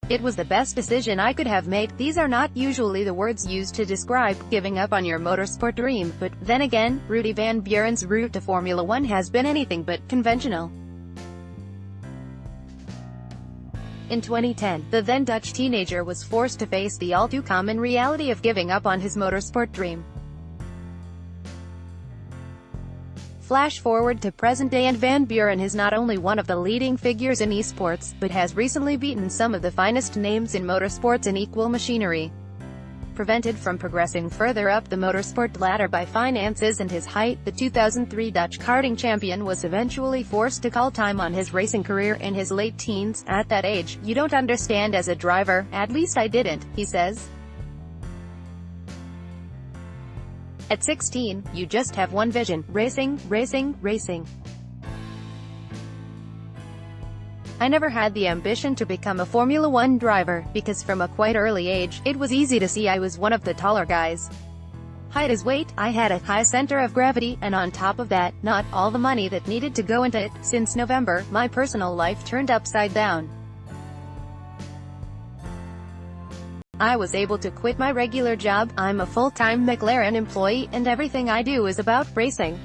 It was the best decision I could have made. These are not usually the words used to describe giving up on your motorsport dream, but then again, Rudy Van Buren's route to Formula One has been anything but conventional. In 2010, the then Dutch teenager was forced to face the all-too-common reality of giving up on his motorsport dream. Flash forward to present day and Van Buren is not only one of the leading figures in esports, but has recently beaten some of the finest names in motorsports in equal machinery. Prevented from progressing further up the motorsport ladder by finances and his height, the 2003 Dutch karting champion was eventually forced to call time on his racing career in his late teens. At that age, you don't understand as a driver, at least I didn't, he says. At 16, you just have one vision: racing, racing, racing. I never had the ambition to become a Formula One driver, because from a quite early age, it was easy to see I was one of the taller guys. Height is weight, I had a high center of gravity, and on top of that, not all the money that needed to go into it. Since November, my personal life turned upside down. I was able to quit my regular job, I'm a full-time McLaren employee, and everything I do is about racing.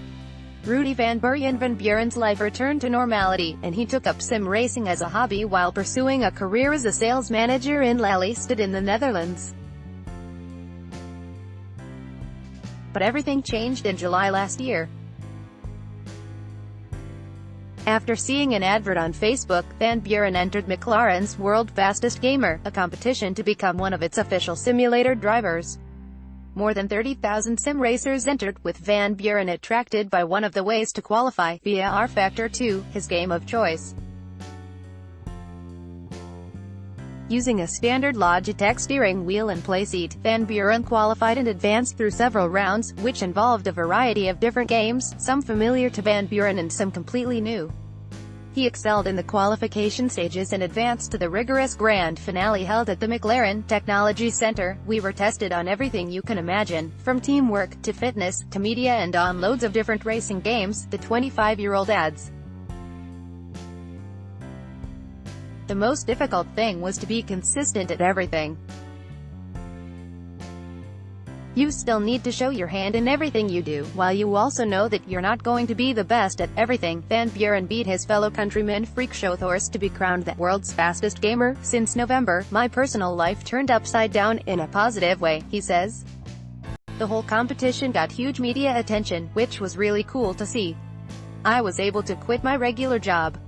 Rudy Van Buren's life returned to normality, and he took up sim racing as a hobby while pursuing a career as a sales manager in Lelystad in the Netherlands. But everything changed in July last year. After seeing an advert on Facebook, Van Buren entered McLaren's World Fastest Gamer, a competition to become one of its official simulator drivers. More than 30,000 sim racers entered, with Van Buren attracted by one of the ways to qualify, via R-Factor 2, his game of choice. Using a standard Logitech steering wheel and playseat, Van Buren qualified and advanced through several rounds, which involved a variety of different games, some familiar to Van Buren and some completely new. He excelled in the qualification stages and advanced to the rigorous grand finale held at the McLaren Technology Center. We were tested on everything you can imagine, from teamwork, to fitness, to media, and on loads of different racing games, the 25-year-old adds. The most difficult thing was to be consistent at everything. You still need to show your hand in everything you do, while you also know that you're not going to be the best at everything. Van Buren beat his fellow countryman Freak Show Thorst to be crowned the world's fastest gamer. Since November, my personal life turned upside down, in a positive way, he says. The whole competition got huge media attention, which was really cool to see. I was able to quit my regular job.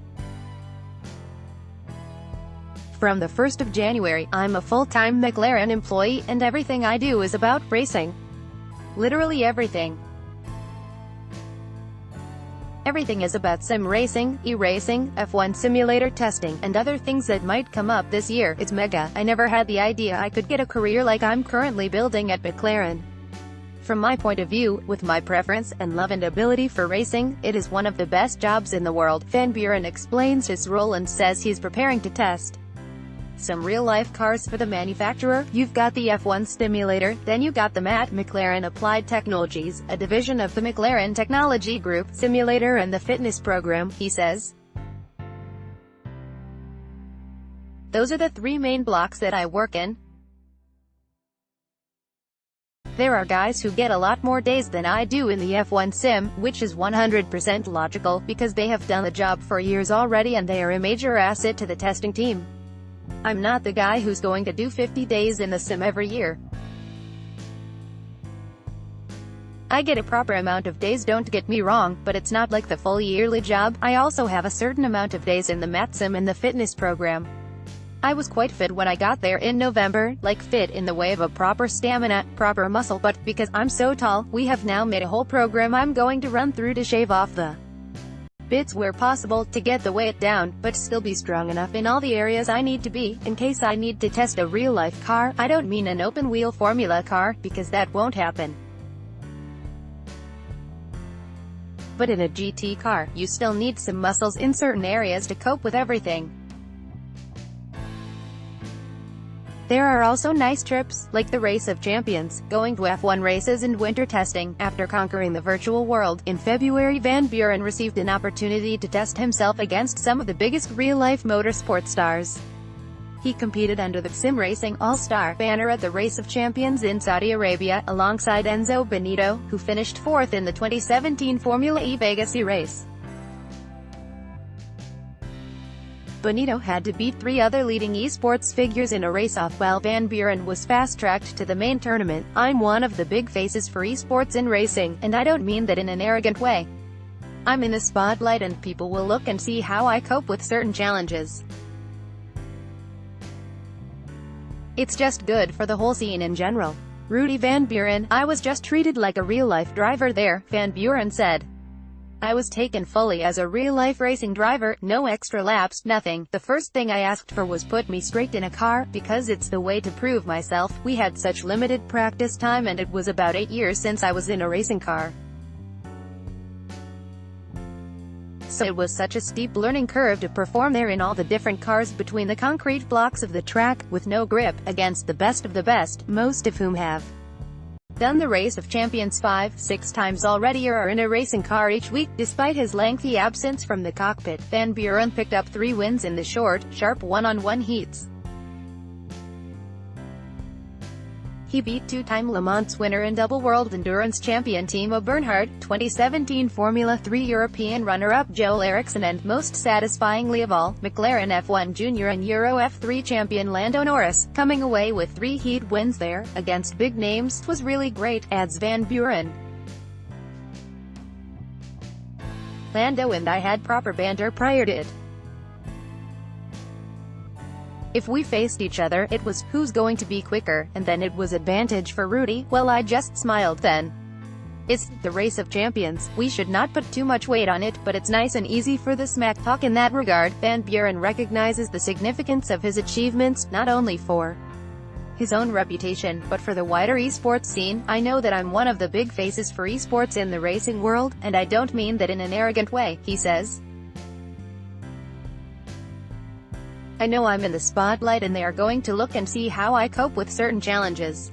From the 1st of January, I'm a full-time McLaren employee, and everything I do is about racing. Literally everything. Everything is about sim racing, e-racing, F1 simulator testing, and other things that might come up this year. It's mega. I never had the idea I could get a career like I'm currently building at McLaren. From my point of view, with my preference, and love and ability for racing, it is one of the best jobs in the world. Van Buren explains his role and says he's preparing to test some real-life cars for the manufacturer. You've got the F1 simulator, then you got the MAT, McLaren Applied Technologies, a division of the McLaren Technology Group, simulator and the fitness program, he says. Those are the three main blocks that I work in. There are guys who get a lot more days than I do in the F1 sim, which is 100% logical, because they have done the job for years already and they are a major asset to the testing team. I'm not the guy who's going to do 50 days in the sim every year. I get a proper amount of days, don't get me wrong, but it's not like the full yearly job. I also have a certain amount of days in the MAT sim and the fitness program. I was quite fit when I got there in November, like fit in the way of a proper stamina, proper muscle, but because I'm so tall, we have now made a whole program I'm going to run through to shave off the bits where possible, to get the weight down, but still be strong enough in all the areas I need to be, in case I need to test a real-life car. I don't mean an open-wheel formula car, because that won't happen. But in a GT car, you still need some muscles in certain areas to cope with everything. There are also nice trips, like the Race of Champions, going to F1 races and winter testing. After conquering the virtual world, in February, Van Buren received an opportunity to test himself against some of the biggest real-life motorsport stars. He competed under the Sim Racing All-Star banner at the Race of Champions in Saudi Arabia, alongside Enzo Benito, who finished fourth in the 2017 Formula E Vegas race. Benito had to beat three other leading esports figures in a race-off, while Van Buren was fast-tracked to the main tournament. "I'm one of the big faces for esports in racing, and I don't mean that in an arrogant way. I'm in the spotlight and people will look and see how I cope with certain challenges. It's just good for the whole scene in general." Rudy Van Buren: "I was just treated like a real-life driver there," Van Buren said. "I was taken fully as a real-life racing driver, no extra laps, nothing. The first thing I asked for was put me straight in a car, because it's the way to prove myself. We had such limited practice time and it was about 8 years since I was in a racing car. So it was such a steep learning curve to perform there in all the different cars between the concrete blocks of the track, with no grip, against the best of the best, most of whom have done the Race of Champions 5-6 times already or are in a racing car each week." Despite his lengthy absence from the cockpit, Van Buren picked up 3 wins in the short, sharp one-on-one heats. He beat two-time Le Mans winner and double World Endurance champion Timo Bernhard, 2017 Formula 3 European runner-up Joel Eriksson, and, most satisfyingly of all, McLaren F1 Junior and Euro F3 champion Lando Norris, coming away with 3 heat wins there, against big names. "Was really great," adds Van Buren. "Lando and I had proper banter prior to it. If we faced each other, it was, who's going to be quicker, and then it was advantage for Rudy. Well, I just smiled then. It's the Race of Champions. We should not put too much weight on it, but it's nice and easy for the smack talk in that regard." Van Buren recognizes the significance of his achievements, not only for his own reputation, but for the wider esports scene. "I know that I'm one of the big faces for esports in the racing world, and I don't mean that in an arrogant way," he says. "I know I'm in the spotlight and they are going to look and see how I cope with certain challenges.